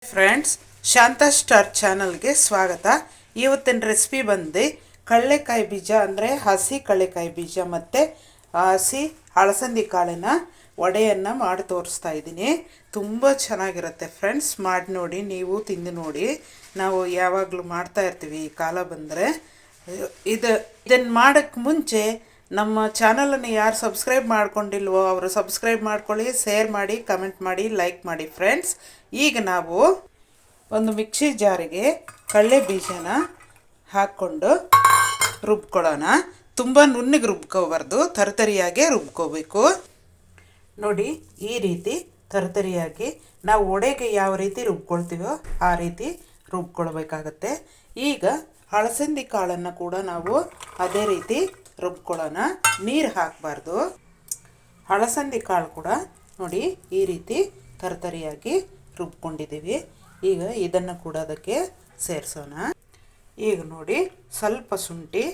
Friends, Shanta star ಚಾನಲ್ಗೆ ಸ್ವಾಗತ. ಇವತ್ತಿನ ರೆಸಿಪಿ ಬಂದು ಕಡಲೆಕಾಯಿ ಬೀಜ ಅಂದರೆ ಹಸಿ ಕಡಲೆಕಾಯಿ ಬೀಜ ಮತ್ತು ಹಸಿ ಅಲಸಂದಿ ಕಾಳಿನ ವಡೆಯನ್ನು ಮಾಡಿ ತೋರಿಸ್ತಾ ಇದ್ದೀನಿ. ತುಂಬ ಚೆನ್ನಾಗಿರುತ್ತೆ ಫ್ರೆಂಡ್ಸ್, ಮಾಡಿ ನೋಡಿ, ನೀವು ತಿಂದು ನೋಡಿ. ನಾವು ಯಾವಾಗಲೂ ಮಾಡ್ತಾ ಇರ್ತೀವಿ ಈ ಕಾಲ ಬಂದರೆ. ಇದನ್ನು ಮಾಡೋಕ್ಕೆ ಮುಂಚೆ ನಮ್ಮ ಚಾನಲನ್ನು ಯಾರು ಸಬ್ಸ್ಕ್ರೈಬ್ ಮಾಡ್ಕೊಂಡಿಲ್ವೋ ಅವರು ಸಬ್ಸ್ಕ್ರೈಬ್ ಮಾಡ್ಕೊಳ್ಳಿ, ಶೇರ್ ಮಾಡಿ, ಕಮೆಂಟ್ ಮಾಡಿ, ಲೈಕ್ ಮಾಡಿ ಫ್ರೆಂಡ್ಸ್. ಈಗ ನಾವು ಒಂದು ಮಿಕ್ಸಿ ಜಾರಿಗೆ ಕಡಲೆ ಬೀಜನ ಹಾಕ್ಕೊಂಡು ರುಬ್ಕೊಳ್ಳೋಣ. ತುಂಬ ನುಣ್ಣಗೆ ರುಬ್ಕೋಬಾರ್ದು, ತರತರಿಯಾಗೆ ರುಬ್ಕೋಬೇಕು. ನೋಡಿ, ಈ ರೀತಿ ತರತರಿಯಾಗಿ ನಾವು ವಡೆಗೆ ಯಾವ ರೀತಿ ರುಬ್ಕೊಳ್ತೀವೋ ಆ ರೀತಿ ರುಬ್ಕೊಳ್ಬೇಕಾಗತ್ತೆ. ಈಗ ಅಲಸಂದಿ ಕಾಳನ್ನು ಕೂಡ ನಾವು ಅದೇ ರೀತಿ ರುಬ್ಕೊಳ್ಳೋಣ. ನೀರು ಹಾಕಬಾರ್ದು. ಅಲಸಂದಿ ಕಾಳು ಕೂಡ ನೋಡಿ ಈ ರೀತಿ ತರತರಿಯಾಗಿ ರುಬ್ಕೊಂಡಿದ್ದೀವಿ. ಈಗ ಇದನ್ನು ಕೂಡ ಅದಕ್ಕೆ ಸೇರಿಸೋಣ. ಈಗ ನೋಡಿ, ಸ್ವಲ್ಪ ಶುಂಠಿ,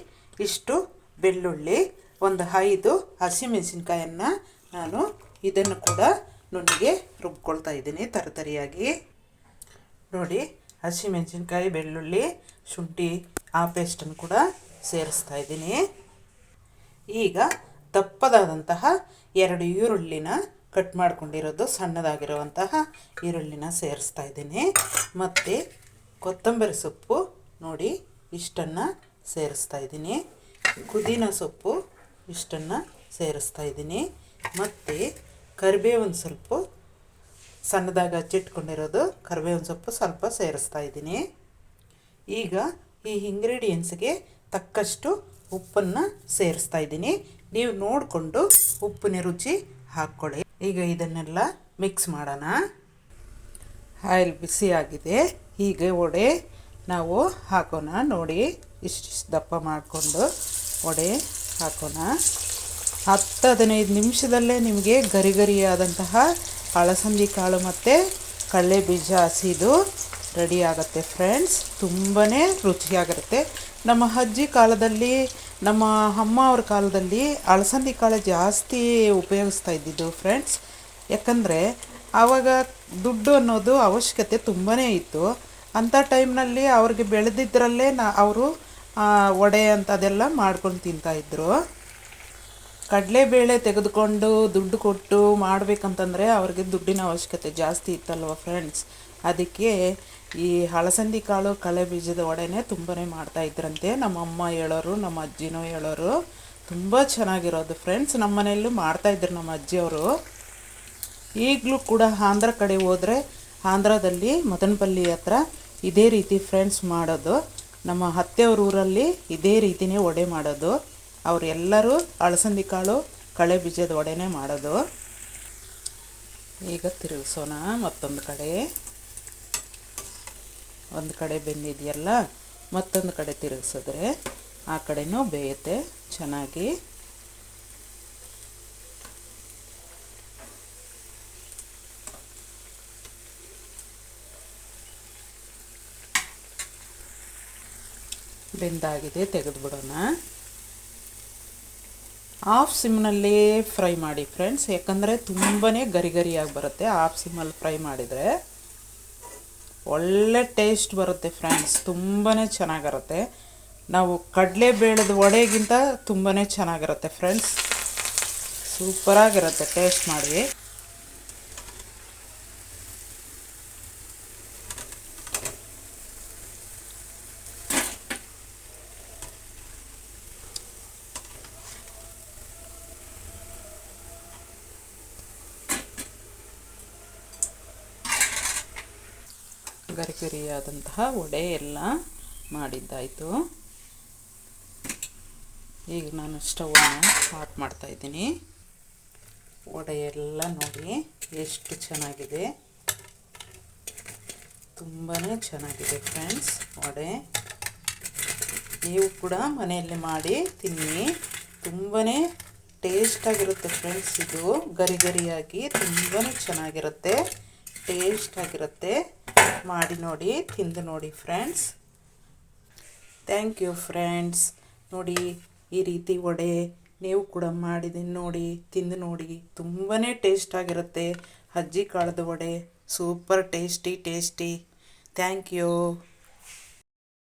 ಇಷ್ಟು ಬೆಳ್ಳುಳ್ಳಿ, ಒಂದು 5 ಹಸಿಮೆಣಸಿನ್ಕಾಯನ್ನು ನಾನು ಇದನ್ನು ಕೂಡ ನುಣ್ಣಗೆ ರುಬ್ಕೊಳ್ತಾ ಇದ್ದೀನಿ ತರತರಿಯಾಗಿ. ನೋಡಿ, ಹಸಿಮೆಣಸಿನ್ಕಾಯಿ, ಬೆಳ್ಳುಳ್ಳಿ, ಶುಂಠಿ ಆ ಪೇಸ್ಟನ್ನು ಕೂಡ ಸೇರಿಸ್ತಾ ಇದ್ದೀನಿ. ಈಗ ದಪ್ಪದಾದಂತಹ 2 ಈರುಳ್ಳಿನ ಕಟ್ ಮಾಡ್ಕೊಂಡಿರೋದು, ಸಣ್ಣದಾಗಿರುವಂತಹ ಈರುಳ್ಳಿನ ಸೇರಿಸ್ತಾ ಇದ್ದೀನಿ. ಮತ್ತು ಕೊತ್ತಂಬರಿ ಸೊಪ್ಪು ನೋಡಿ ಇಷ್ಟನ್ನು ಸೇರಿಸ್ತಾ ಇದ್ದೀನಿ. ಪುದೀನ ಸೊಪ್ಪು ಇಷ್ಟನ್ನು ಸೇರಿಸ್ತಾ ಇದ್ದೀನಿ. ಮತ್ತು ಕರಿಬೇವಿನ ಸ್ವಲ್ಪ ಸಣ್ಣದಾಗಿ ಹಚ್ಚಿಟ್ಕೊಂಡಿರೋದು ಕರಿಬೇವಿನ ಸೊಪ್ಪು ಸ್ವಲ್ಪ ಸೇರಿಸ್ತಾ ಇದ್ದೀನಿ. ಈಗ ಈ ಇಂಗ್ರೀಡಿಯೆಂಟ್ಸ್ಗೆ ತಕ್ಕಷ್ಟು ಉಪ್ಪನ್ನು ಸೇರಿಸ್ತಾ ಇದ್ದೀನಿ. ನೀವು ನೋಡಿಕೊಂಡು ಉಪ್ಪಿನ ರುಚಿ ಹಾಕ್ಕೊಳ್ಳಿ. ಈಗ ಇದನ್ನೆಲ್ಲ ಮಿಕ್ಸ್ ಮಾಡೋಣ. ಆಯಿಲ್ ಬಿಸಿಯಾಗಿದೆ. ಹೀಗೆ ವಡೆ ನಾವು ಹಾಕೋಣ. ನೋಡಿ, ಇಷ್ಟಿಷ್ಟು ದಪ್ಪ ಮಾಡಿಕೊಂಡು ವಡೆ ಹಾಕೋಣ. 10-15 ನಿಮಿಷದಲ್ಲೇ ನಿಮಗೆ ಗರಿ ಗರಿಯಾದಂತಹ ಅಲಸಂದಿ ಕಾಳು ಮತ್ತು ಕಡಲೆ ಬೀಜ ಹಸಿದು ರೆಡಿ ಆಗುತ್ತೆ ಫ್ರೆಂಡ್ಸ್. ತುಂಬಾ ರುಚಿಯಾಗಿರುತ್ತೆ. ನಮ್ಮ ಅಜ್ಜಿ ಕಾಲದಲ್ಲಿ, ನಮ್ಮ ಅಮ್ಮ ಅವ್ರ ಕಾಲದಲ್ಲಿ ಅಲಸಂದಿ ಕಾಳು ಜಾಸ್ತಿ ಉಪಯೋಗಿಸ್ತಾ ಇದ್ದಿದ್ದು ಫ್ರೆಂಡ್ಸ್. ಯಾಕಂದರೆ ಆವಾಗ ದುಡ್ಡು ಅನ್ನೋದು ಅವಶ್ಯಕತೆ ತುಂಬಾ ಇತ್ತು. ಅಂಥ ಟೈಮ್ನಲ್ಲಿ ಅವ್ರಿಗೆ ಬೆಳೆದಿದ್ದರಲ್ಲೇ ಅವರು ವಡೆ ಅಂಥದ್ದೆಲ್ಲ ಮಾಡ್ಕೊಂಡು ತಿಂತಾಯಿದ್ರು. ಕಡಲೆಬೇಳೆ ತೆಗೆದುಕೊಂಡು ದುಡ್ಡು ಕೊಟ್ಟು ಮಾಡಬೇಕಂತಂದರೆ ಅವ್ರಿಗೆ ದುಡ್ಡಿನ ಅವಶ್ಯಕತೆ ಜಾಸ್ತಿ ಇತ್ತಲ್ವ ಫ್ರೆಂಡ್ಸ್. ಅದಕ್ಕೆ ಈ ಅಲಸಂದಿ ಕಾಳು ಕಡಲೆ ಬೀಜದ ವಡೆನೇ ತುಂಬಾ ಮಾಡ್ತಾಯಿದ್ರಂತೆ. ನಮ್ಮ ಅಮ್ಮ ಹೇಳೋರು, ನಮ್ಮ ಅಜ್ಜಿನೂ ಹೇಳೋರು. ತುಂಬ ಚೆನ್ನಾಗಿರೋದು ಫ್ರೆಂಡ್ಸ್. ನಮ್ಮ ಮನೆಯಲ್ಲೂ ಮಾಡ್ತಾಯಿದ್ರು ನಮ್ಮ ಅಜ್ಜಿಯವರು. ಈಗಲೂ ಕೂಡ ಆಂಧ್ರ ಕಡೆ ಹೋದರೆ ಆಂಧ್ರದಲ್ಲಿ ಮದನಪಲ್ಲಿ ಹತ್ರ ಇದೇ ರೀತಿ ಫ್ರೆಂಡ್ಸ್ ಮಾಡೋದು. ನಮ್ಮ ಅತ್ತೆಯವ್ರ ಊರಲ್ಲಿ ಇದೇ ರೀತಿಯೇ ವಡೆ ಮಾಡೋದು. ಅವರೆಲ್ಲರೂ ಅಲಸಂದಿ ಕಾಳು ಕಡಲೆ ಬೀಜದ ವಡೆನೇ ಮಾಡೋದು. ಈಗ ತಿರುಗಿಸೋಣ ಮತ್ತೊಂದು ಕಡೆ. ಒಂದು ಕಡೆ ಬೆಂದಿದೆಯಲ್ಲ, ಮತ್ತೊಂದು ಕಡೆ ತಿರುಗಿಸಿದ್ರೆ ಆ ಕಡೆನೂ ಬೇಯುತ್ತೆ ಚೆನ್ನಾಗಿ. ಬೆಂದಾಗಿದೆ, ತೆಗೆದುಬಿಡೋಣ. ಆಫ್ ಸಿಮ್ನಲ್ಲೇ ಫ್ರೈ ಮಾಡಿ ಫ್ರೆಂಡ್ಸ್, ಯಾಕಂದರೆ ತುಂಬಾ ಗರಿ ಗರಿಯಾಗಿ ಬರುತ್ತೆ. ಆಫ್ ಸಿಮ್ಮಲ್ಲಿ ಫ್ರೈ ಮಾಡಿದರೆ ಒಳ್ಳೆ ಟೇಸ್ಟ್ ಬರುತ್ತೆ ಫ್ರೆಂಡ್ಸ್. ತುಂಬಾ ಚೆನ್ನಾಗಿರುತ್ತೆ. ನಾವು ಕಡಲೆ ಬೇಳೆದ ವಡೆಗಿಂತ ತುಂಬಾ ಚೆನ್ನಾಗಿರುತ್ತೆ ಫ್ರೆಂಡ್ಸ್. ಸೂಪರಾಗಿರುತ್ತೆ, ಟೇಸ್ಟ್ ಮಾಡಿ. ಗರಿ ಗರಿಯಾದಂತಹ ವಡೆ ಎಲ್ಲ ಮಾಡಿದ್ದಾಯಿತು. ಈಗ ನಾನು ಸ್ಟವನ್ನು ಆಫ್ ಮಾಡ್ತಾಯಿದ್ದೀನಿ. ವಡೆ ಎಲ್ಲ ನೋಡಿ ಎಷ್ಟು ಚೆನ್ನಾಗಿದೆ. ತುಂಬಾ ಚೆನ್ನಾಗಿದೆ ಫ್ರೆಂಡ್ಸ್ ವಡೆ. ನೀವು ಕೂಡ ಮನೆಯಲ್ಲಿ ಮಾಡಿ ತಿನ್ನಿ. ತುಂಬಾ ಟೇಸ್ಟಾಗಿರುತ್ತೆ ಫ್ರೆಂಡ್ಸ್. ಇದು ಗರಿ ಗರಿಯಾಗಿ ತುಂಬಾ ಚೆನ್ನಾಗಿರುತ್ತೆ, ಟೇಸ್ಟಾಗಿರುತ್ತೆ. ಮಾಡಿ ನೋಡಿ, ತಿಂದು ನೋಡಿ ಫ್ರೆಂಡ್ಸ್. Thank you friends. ನೋಡಿ, ಈ ರೀತಿ ವಡೆ ನೀವು ಕೂಡ ಮಾಡಿದ್ದೀನಿ ನೋಡಿ, ತಿಂದು ನೋಡಿ. ತುಂಬಾ ಟೇಸ್ಟಾಗಿರುತ್ತೆ. ಅಜ್ಜಿ ಕಾಳದ vada super tasty tasty. Thank you.